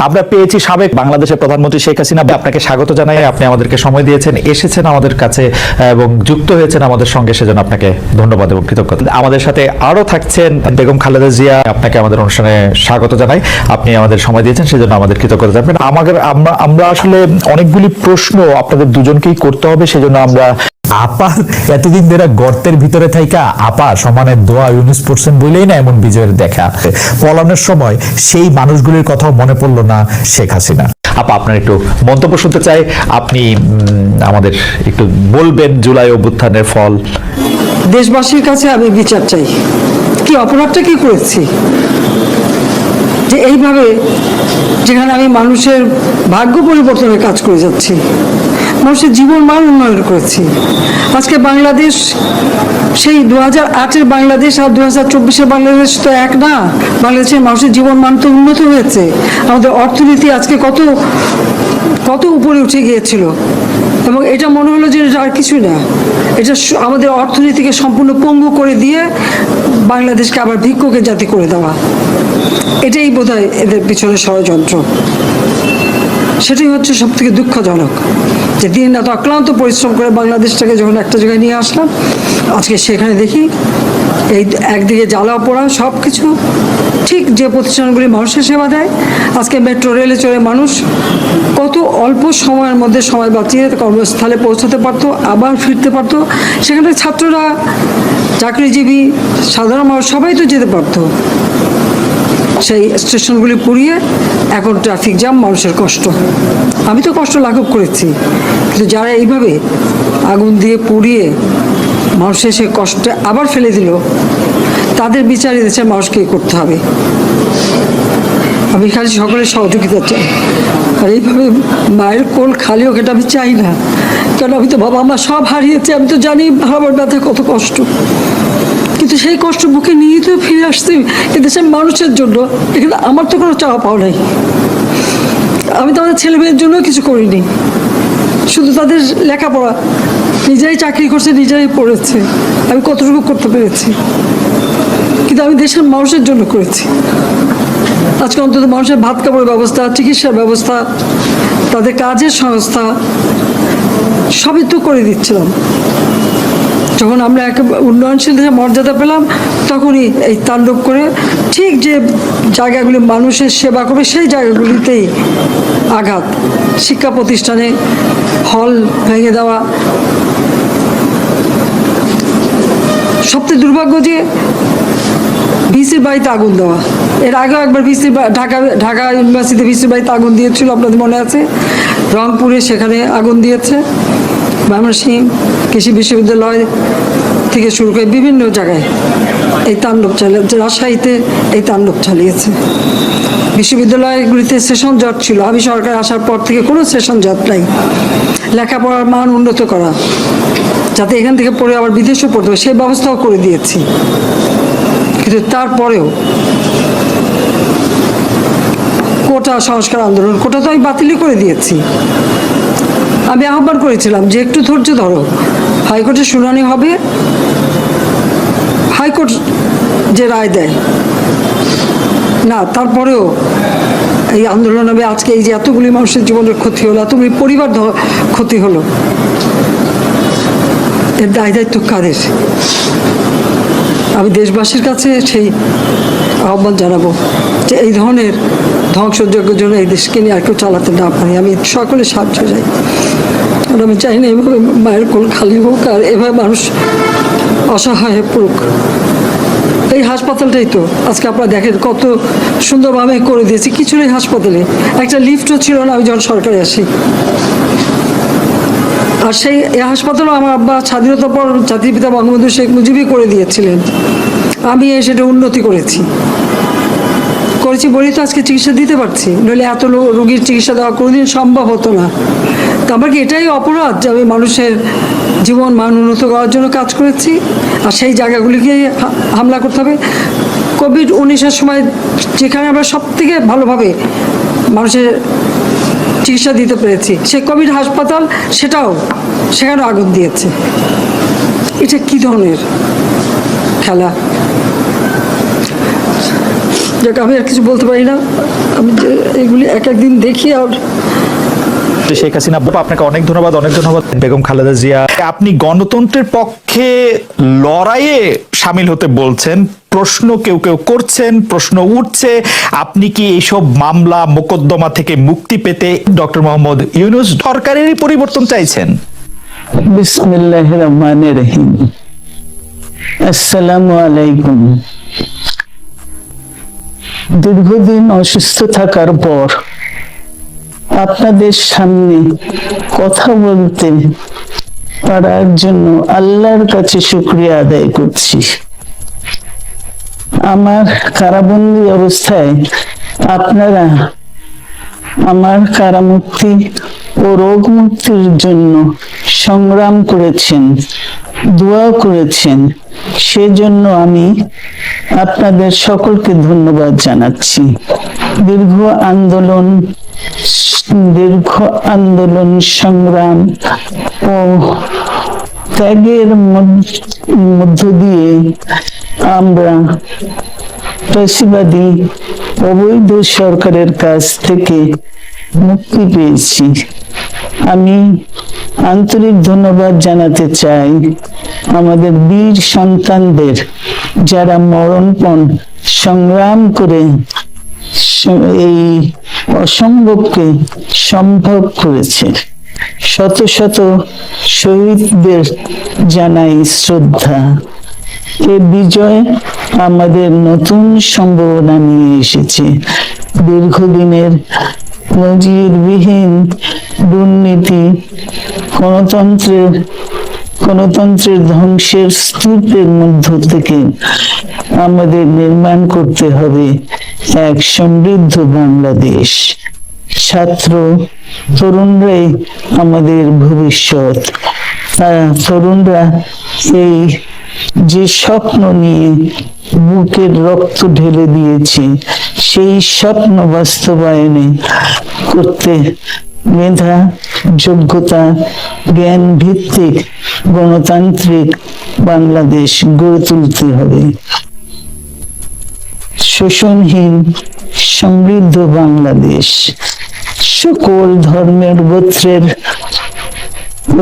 আমরা পেয়েছি সাবেক বাংলাদেশের প্রধানমন্ত্রী শেখ হাসিনা। আপনাকে স্বাগত জানাই, আপনি আমাদেরকে সময় দিয়েছেন, এসেছেন আমাদের কাছে এবং যুক্ত হয়েছেন আমাদের সঙ্গে, সেজন্য আপনাকে ধন্যবাদ এবং কৃতজ্ঞতা। আমাদের সাথে আরো থাকছেন বেগম খালেদা জিয়া, আপনাকে আমাদের অনুষ্ঠানে স্বাগত জানাই, আপনি আমাদের সময় দিয়েছেন, সেজন্য আমাদের কৃতজ্ঞতা জানাবেন। আমরা আসলে অনেকগুলি প্রশ্ন আপনাদের দুজনকেই করতে হবে, সেজন্য আমরা আপা এতদিন ধরে গর্তের ভিতরে থাইকা আপা সমানের দোয়া ইউনুস পড়ছেন বলেই না এমন বিজয়ের দেখা। পলানোর সময় সেই মানুষগুলির কথাও মনে পড়লো না শেখ হাসিনা। আপা আপনার একটু মন্তব্য শুনতে চাই, আপনি আমাদের একটু বলবেন জুলাই অভ্যুত্থানের ফল। দেশবাসীর কাছে আমি বিচার চাই, কি অপরাধটা কি করেছি যে এইভাবে, যেখানে আমি মানুষের ভাগ্য পরিবর্তনের কাজ করে যাচ্ছি, মানুষের জীবন মান উন্নয়ন করেছি। আজকে বাংলাদেশ সেই 2008-এর বাংলাদেশ আর 2024-এর বাংলাদেশ তো এক না। বাংলাদেশের মানুষের জীবন মান তো উন্নত হয়েছে, আমাদের অর্থনীতি আজকে কত কত উপরে উঠে গিয়েছিল, এবং এটা মনে হলো যে এটা আর কিছুই না, এটা আমাদের অর্থনীতিকে সম্পূর্ণ পঙ্গু করে দিয়ে বাংলাদেশকে আবার ভিক্ষুকের জাতি করে দেওয়া, এটাই বোধহয় এদের পিছনে ষড়যন্ত্র। সেটাই হচ্ছে সব থেকে দুঃখজনক, যে দিন রাত অক্লান্ত পরিশ্রম করে বাংলাদেশটাকে যখন একটা জায়গায় নিয়ে আসলাম, আজকে সেখানে দেখি এই একদিকে জ্বালা পোড়া সব কিছু। ঠিক যে প্রতিষ্ঠানগুলি মানুষের সেবা দেয়, আজকে মেট্রো রেলে চড়ে মানুষ কত অল্প সময়ের মধ্যে সময় বাঁচিয়ে কর্মস্থলে পৌঁছাতে পারতো, আবার ফিরতে পারতো। সেখানে ছাত্ররা, চাকরিজীবী, সাধারণ মানুষ সবাই তো যেতে পারতো। সেই স্টেশনগুলি পুড়িয়ে এখন ট্রাফিক জ্যাম, মানুষের কষ্ট। আমি তো কষ্ট লাঘব করেছি, কিন্তু যারা এইভাবে আগুন দিয়ে পুড়িয়ে মানুষের সে কষ্টে আবার ফেলে দিল, তাদের বিচার দেশের মানুষকে করতে হবে। আমি খালি সকলের সহযোগিতা চাই, আর এইভাবে মায়ের কোল খালি হোক এটা আমি চাই না, কারণ আমি তো বাবা আমার সব হারিয়েছি, আমি তো জানি হারাবার ব্যথা কত কষ্ট। কিন্তু সেই কষ্ট বুকে নিয়ে তো ফিরে আসছি এদেশের মানুষের জন্য। এখানে আমার তো কোনো চাওয়া পাওয়া নাই, আমি তো আমাদের ছেলে মেয়ের জন্য কিছু করিনি, শুধু তাদের লেখাপড়া, নিজেরাই চাকরি করছে, নিজেরাই পড়েছে, আমি কতটুকু করতে পেরেছি, কিন্তু আমি দেশের মানুষের জন্য করেছি। আজকে অন্তত মানুষের ভাত কাপড়ের ব্যবস্থা, চিকিৎসার ব্যবস্থা, তাদের কাজের সংস্থা সবই তো করে দিচ্ছিলাম। যখন আমরা এক উন্নয়নশীল দেশে মর্যাদা পেলাম, তখনই এই তাণ্ডব করে ঠিক যে জায়গাগুলি মানুষের সেবা করবে সেই জায়গাগুলিতেই আঘাত। শিক্ষা প্রতিষ্ঠানে হল ভেঙে দেওয়া, সবচেয়ে দুর্ভাগ্য যে ভিসির বাড়িতে আগুন দেওয়া। এর আগেও একবার ঢাকা ইউনিভার্সিটি ভিসির বাড়িতে আগুন দিয়েছিল, আপনাদের মনে আছে। রংপুরে সেখানে আগুন দিয়েছে, ময়মনসিংহ কৃষি বিশ্ববিদ্যালয় থেকে শুরু করে বিভিন্ন জায়গায় এই তাণ্ডব চালিয়েছে। রাজশাহীতে এই তাণ্ডব চালিয়েছে। বিশ্ববিদ্যালয়গুলিতে সেশন জট ছিল, আমি সরকার আসার পর থেকে কোনো সেশন জট নাই। লেখাপড়ার মান উন্নত করা, যাতে এখান থেকে পড়ে আবার বিদেশেও পড়তে হবে, সেই ব্যবস্থাও করে দিয়েছি। কিন্তু তারপরেও কোটা সংস্কার আন্দোলন, কোটা তো আমি বাতিলই করে দিয়েছি। আমি আহ্বান করেছিলাম যে একটু ধৈর্য ধরো, হাইকোর্টের শুনানি হবে, হাইকোর্ট যে রায় দেয় না, তারপরেও এই আন্দোলন হবে। আজকে এই যে এতগুলি মানুষের জীবনের ক্ষতি হলো, এতগুলি পরিবার ক্ষতি হলো, এর দায় দায়িত্ব কাদের? আমি দেশবাসীর কাছে সেই আহ্বান জানাবো যে এই ধরনের ধ্বংসযজ্ঞের জন্য এই দেশকে নিয়ে আর কেউ চালাতে না পারি। আমি সকলের সাহায্য চাই, আর আমি চাই না এভাবে মায়ের কোল খালি হোক আর এভাবে মানুষ অসহায় হয়ে পড়ুক। এই হাসপাতালটাই তো আজকে আপনারা দেখেন কত সুন্দরভাবে করে দিয়েছি। কিছু নেই হাসপাতালে, একটা লিফটও ছিল না আমি যখন সরকারে আসি। আর সেই হাসপাতালও আমার আব্বা স্বাধীনতার পর জাতির পিতা বঙ্গবন্ধু শেখ মুজিবই করে দিয়েছিলেন। আমি সেটা উন্নতি করেছি বলেই তো আজকে চিকিৎসা দিতে পারছি, নইলে এত রোগীর চিকিৎসা দেওয়া কোনোদিন সম্ভব হতো না। তো আমার কি এটাই অপরাধ যে আমি মানুষের জীবন মান উন্নত করার জন্য কাজ করেছি, আর সেই জায়গাগুলিকে হামলা করতে হবে? কোভিড-19-এর সময় যেখানে আমরা সব থেকে ভালোভাবে মানুষের চিকিৎসা দিতে পেরেছি, সেই কোভিড হাসপাতাল সেখানেও আগুন দিয়েছে। এটা কি ধরনের খেলা? যাক, আমি আর কিছু বলতে পারি না। আমি যে এগুলি এক একদিন দেখি আর শেখ হাসিনা আপনাকে অনেক ধন্যবাদ, অনেক ধন্যবাদ। বেগম খালেদা জিয়া, আপনি গণতন্ত্রের পক্ষে লড়াইয়ে সামিল হতে বলছেন, প্রশ্ন কেউ কেউ করছেন, প্রশ্ন উঠছে, আপনি কি এইসব মামলা মোকদ্দমা থেকে মুক্তি পেতে ডক্টর মোহাম্মদ ইউনূস সরকারেরই পরিবর্তন চাইছেন? বিসমিল্লাহির রহমানির রহিম। আসসালামু আলাইকুম। দীর্ঘদিন অসুস্থ থাকার পর আপনাদের সামনে কথা বলতে পারার জন্য আল্লাহর কাছে শুকরিয়া আদায় করছি। আমার কারাবন্দী অবস্থায় আপনারা আমার কারামুক্তি ও রোগ মুক্তির জন্য সংগ্রাম করেছেন, দোয়া করেছেন, সেজন্য আমি আপনাদের সকলকে ধন্যবাদ জানাচ্ছি। দীর্ঘ আন্দোলন সংগ্রাম ও ত্যাগের মধ্য দিয়ে আমরা ফ্যাসিবাদী অবৈধ সরকারের কাছ থেকে মুক্তি পেয়েছি। আমি আন্তরিক ধন্যবাদ জানাতে চাই আমাদের বীর সন্তানদের, যারা মরণপণ সংগ্রাম করে এই অসম্ভবকে সম্ভব করেছে। শত শত শহীদদের জানাই শ্রদ্ধা। এ বিজয় আমাদের নতুন সম্ভাবনা নিয়ে এসেছে। দীর্ঘদিনের নজিরবিহীন দুর্নীতি, গণতন্ত্রের ধ্বংসের স্তূপের মধ্য থেকে আমাদের নির্মাণ করতে হবে এক সমৃদ্ধ বাংলাদেশ। ছাত্র তরুণরাই আমাদের ভবিষ্যৎ। তরুণরা এই যে স্বপ্ন নিয়ে বুকের রক্ত ঢেলে দিয়েছে, সেই স্বপ্ন বাস্তবায়নে করতে মেধা, যোগ্যতা, জ্ঞান ভিত্তিক গণতান্ত্রিক বাংলাদেশ গড়ে তুলতে হবে। শোষণহীন সমৃদ্ধ বাংলাদেশ, সকল ধর্মের গোত্রের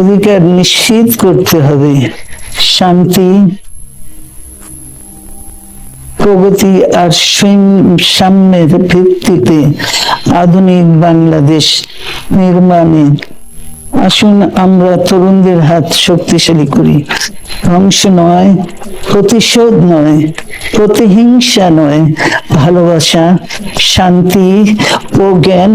অধিকার নিশ্চিত করতে হবে। শান্তি, প্রগতি আর সাম্যের ভিত্তিতে আধুনিক বাংলাদেশ নির্মাণে আসুন আমরা তরুণদের হাত শক্তিশালী করি। ধ্বংস নয়, প্রতিশোধ নয়, প্রতিহিংসা নয়, ভালোবাসা, শান্তি ও জ্ঞান